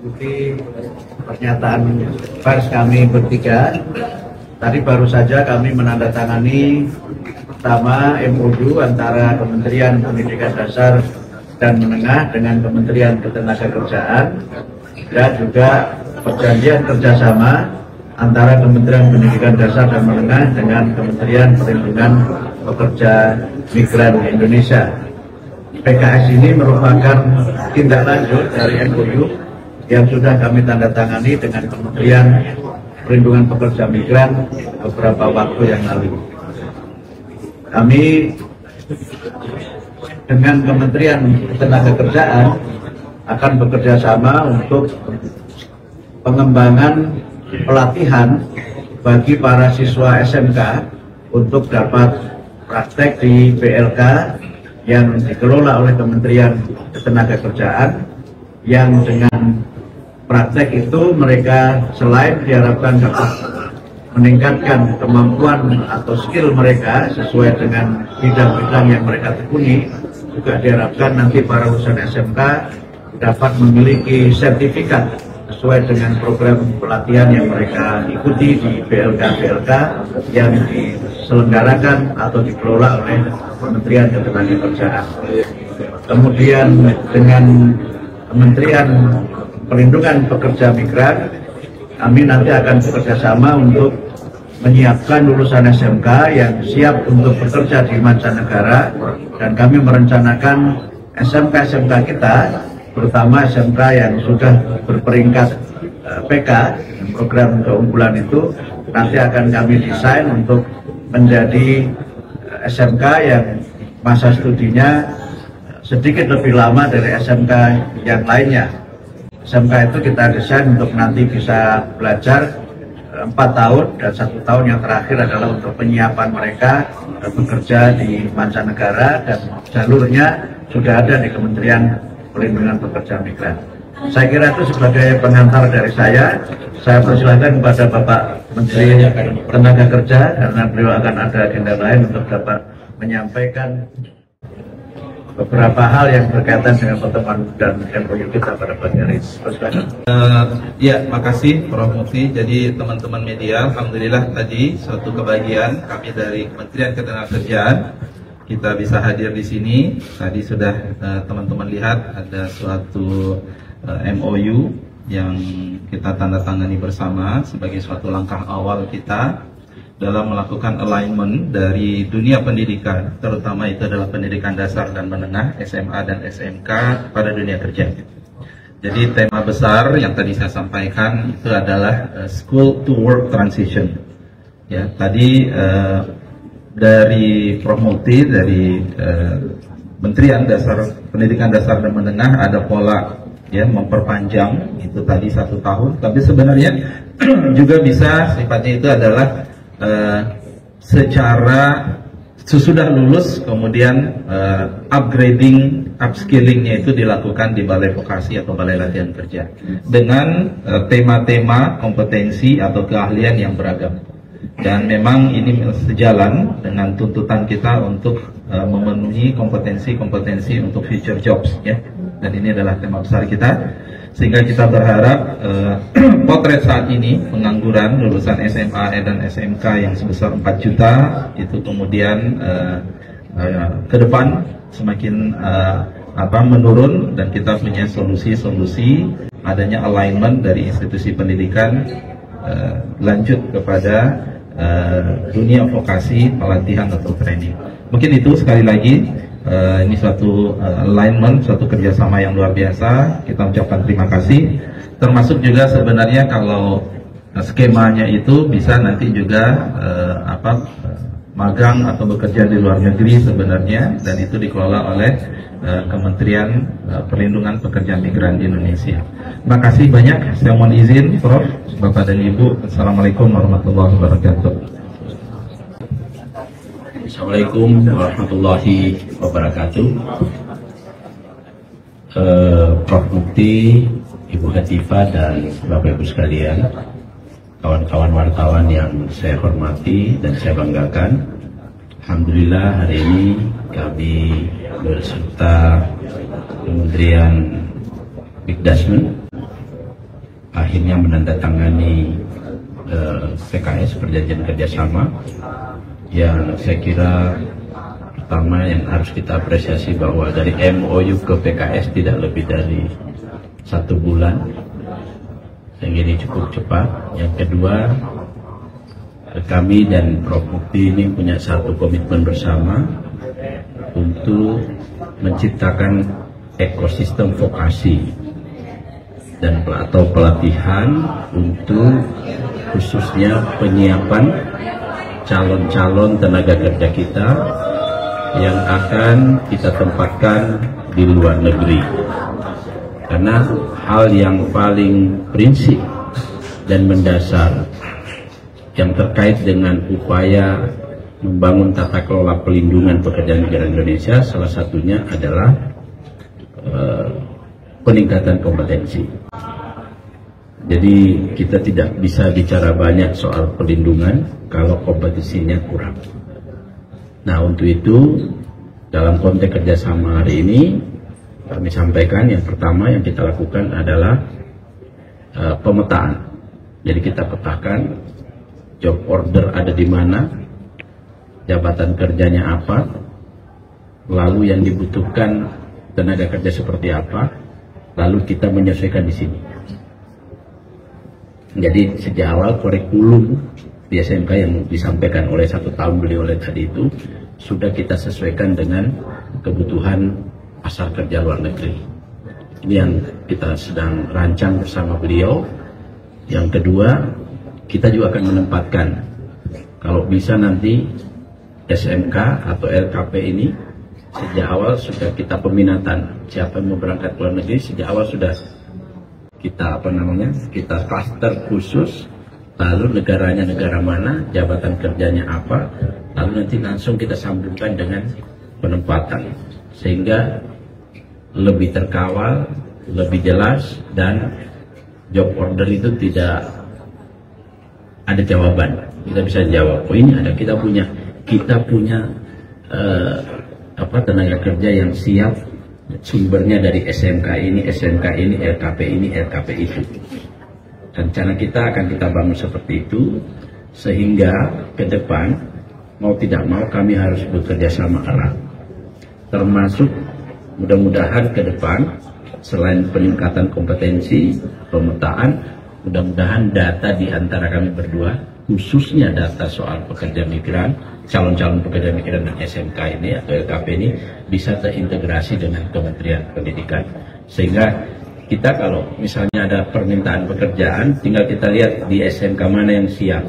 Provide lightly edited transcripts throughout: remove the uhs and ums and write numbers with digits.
mengikuti pernyataan pers kami bertiga. Tadi baru saja kami menandatangani pertama MOU antara Kementerian Pendidikan Dasar dan Menengah dengan Kementerian Ketenagakerjaan dan juga perjanjian kerjasama antara Kementerian Pendidikan Dasar dan Menengah dengan Kementerian Perlindungan Pekerja Migran Indonesia. PKS ini merupakan tindak lanjut dari MOU yang sudah kami tandatangani dengan Kementerian Perlindungan Pekerja Migran beberapa waktu yang lalu. Kami dengan Kementerian Ketenagakerjaan akan bekerja sama untuk pengembangan pelatihan bagi para siswa SMK untuk dapat praktek di PLK yang dikelola oleh Kementerian Ketenagakerjaan, yang dengan praktek itu mereka selain diharapkan dapat meningkatkan kemampuan atau skill mereka sesuai dengan bidang-bidang yang mereka tekuni, juga diharapkan nanti para lulusan SMK dapat memiliki sertifikat sesuai dengan program pelatihan yang mereka ikuti di PLK-PLK yang diselenggarakan atau dikelola oleh Kementerian Ketenagakerjaan. Kemudian dengan Kementerian Perlindungan Pekerja Migran, kami nanti akan bekerjasama untuk menyiapkan lulusan SMK yang siap untuk bekerja di mancanegara, dan kami merencanakan SMK-SMK kita, terutama SMK yang sudah berperingkat PK, program keunggulan itu, nanti akan kami desain untuk menjadi SMK yang masa studinya sedikit lebih lama dari SMK yang lainnya. SMK itu kita desain untuk nanti bisa belajar 4 tahun, dan 1 tahun yang terakhir adalah untuk penyiapan mereka bekerja di mancanegara, dan jalurnya sudah ada di Kementerian Perlindungan Pekerja Migran. Saya kira itu sebagai pengantar dari saya persilahkan kepada Bapak Menteri Tenaga Kerja, karena beliau akan ada agenda lain untuk dapat menyampaikan beberapa hal yang berkaitan dengan pertemuan dan MOU kita pada pagi hari ini. Ya, makasih Prof. Mufti. Jadi teman-teman media, alhamdulillah tadi suatu kebahagiaan kami dari Kementerian Ketenagakerjaan kita bisa hadir di sini. Tadi sudah teman-teman lihat ada suatu MOU yang kita tanda tangani bersama sebagai suatu langkah awal kita dalam melakukan alignment dari dunia pendidikan, terutama itu adalah pendidikan dasar dan menengah, SMA dan SMK pada dunia kerja. Jadi tema besar yang tadi saya sampaikan itu adalah school to work transition. Ya, tadi dari Prof. Mufti dari Kementerian Pendidikan Dasar dan Menengah ada pola ya memperpanjang itu tadi 1 tahun, tapi sebenarnya juga bisa sifatnya itu adalah secara sesudah lulus kemudian upgrading, upskillingnya itu dilakukan di balai vokasi atau balai latihan kerja dengan tema-tema kompetensi atau keahlian yang beragam. Dan memang ini sejalan dengan tuntutan kita untuk memenuhi kompetensi-kompetensi untuk future jobs ya. Dan ini adalah tema besar kita, sehingga kita berharap potret saat ini pengangguran lulusan SMA dan SMK yang sebesar 4 juta itu kemudian ke depan semakin menurun, dan kita punya solusi-solusi adanya alignment dari institusi pendidikan lanjut kepada dunia vokasi, pelatihan atau training. Mungkin itu sekali lagi ini suatu alignment, suatu kerjasama yang luar biasa. Kita ucapkan terima kasih. Termasuk juga sebenarnya kalau skemanya itu bisa nanti juga magang atau bekerja di luar negeri sebenarnya, dan itu dikelola oleh Kementerian Perlindungan Pekerja Migran Indonesia. Terima kasih banyak. Saya mohon izin, Prof, Bapak dan Ibu. Assalamualaikum warahmatullahi wabarakatuh. Assalamualaikum warahmatullahi wabarakatuh. Prof. Mufti, Ibu Hatifah, dan Bapak Ibu sekalian, kawan-kawan wartawan yang saya hormati dan saya banggakan. Alhamdulillah hari ini kami beserta Kementerian Bigdasmen akhirnya menandatangani PKS, perjanjian kerjasama, yang saya kira pertama yang harus kita apresiasi bahwa dari MOU ke PKS tidak lebih dari 1 bulan, sehingga ini cukup cepat. Yang kedua, kami dan Prof. Mukti ini punya satu komitmen bersama untuk menciptakan ekosistem vokasi dan atau pelatihan untuk khususnya penyiapan calon-calon tenaga kerja kita yang akan kita tempatkan di luar negeri. Karena hal yang paling prinsip dan mendasar yang terkait dengan upaya membangun tata kelola pelindungan pekerja migran Indonesia, salah satunya adalah peningkatan kompetensi. Jadi kita tidak bisa bicara banyak soal pelindungan kalau kompetensinya kurang. Nah, untuk itu dalam konteks kerjasama hari ini kami sampaikan yang pertama yang kita lakukan adalah pemetaan. Jadi kita petakan job order ada di mana, jabatan kerjanya apa, lalu yang dibutuhkan tenaga kerja seperti apa, lalu kita menyesuaikan di sini. Jadi sejak awal kurikulum di SMK yang disampaikan oleh 1 tahun beliau oleh tadi itu sudah kita sesuaikan dengan kebutuhan pasar kerja luar negeri. Ini yang kita sedang rancang bersama beliau. Yang kedua, kita juga akan menempatkan kalau bisa nanti SMK atau LKP ini sejak awal sudah kita peminatan siapa yang mau berangkat ke luar negeri, sejak awal sudah kita kita klaster khusus, lalu negaranya negara mana, jabatan kerjanya apa, lalu nanti langsung kita sambungkan dengan penempatan sehingga lebih terkawal, lebih jelas, dan job order itu tidak ada jawaban. Kita bisa jawab, oh ini ada, kita punya tenaga kerja yang siap, sumbernya dari SMK ini, LKP ini, LKP itu. Rencana kita akan kita bangun seperti itu, sehingga ke depan mau tidak mau kami harus bekerja sama erat. Termasuk mudah-mudahan ke depan selain peningkatan kompetensi, pemetaan, mudah-mudahan data di antara kami berdua, khususnya data soal pekerja migran, calon-calon pekerja migran dan SMK ini atau LKP ini bisa terintegrasi dengan Kementerian Pendidikan. Sehingga kita kalau misalnya ada permintaan pekerjaan, tinggal kita lihat di SMK mana yang siap,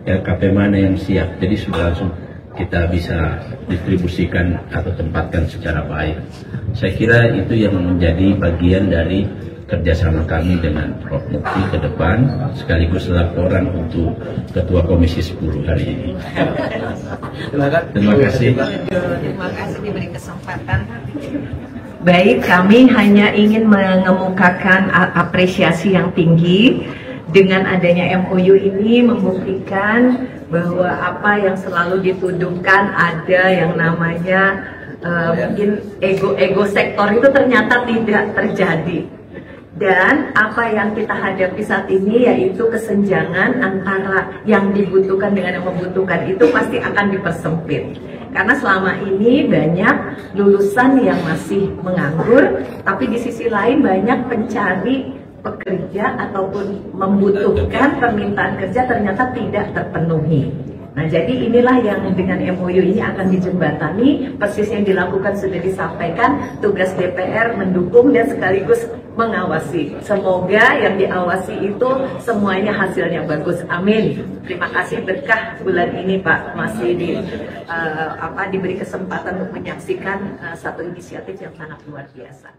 LKP mana yang siap. Jadi sudah langsung kita bisa distribusikan atau tempatkan secara baik. Saya kira itu yang menjadi bagian dari kerjasama kami dengan Prof. Mukti ke depan, sekaligus laporan untuk Ketua Komisi 10 hari ini. Terima kasih. Terima kasih diberi kesempatan. Baik, kami hanya ingin mengemukakan apresiasi yang tinggi dengan adanya MOU ini, membuktikan bahwa apa yang selalu dituduhkan ada yang namanya mungkin ego sektor itu ternyata tidak terjadi. Dan apa yang kita hadapi saat ini yaitu kesenjangan antara yang dibutuhkan dengan yang membutuhkan itu pasti akan dipersempit. Karena selama ini banyak lulusan yang masih menganggur, tapi di sisi lain banyak pencari pekerja ataupun membutuhkan permintaan kerja ternyata tidak terpenuhi. Nah, jadi inilah yang dengan MOU ini akan dijembatani, persis yang dilakukan sudah disampaikan, tugas DPR mendukung dan sekaligus mengawasi. Semoga yang diawasi itu semuanya hasilnya bagus. Amin. Terima kasih, berkah bulan ini Pak masih diberi kesempatan untuk menyaksikan satu inisiatif yang sangat luar biasa.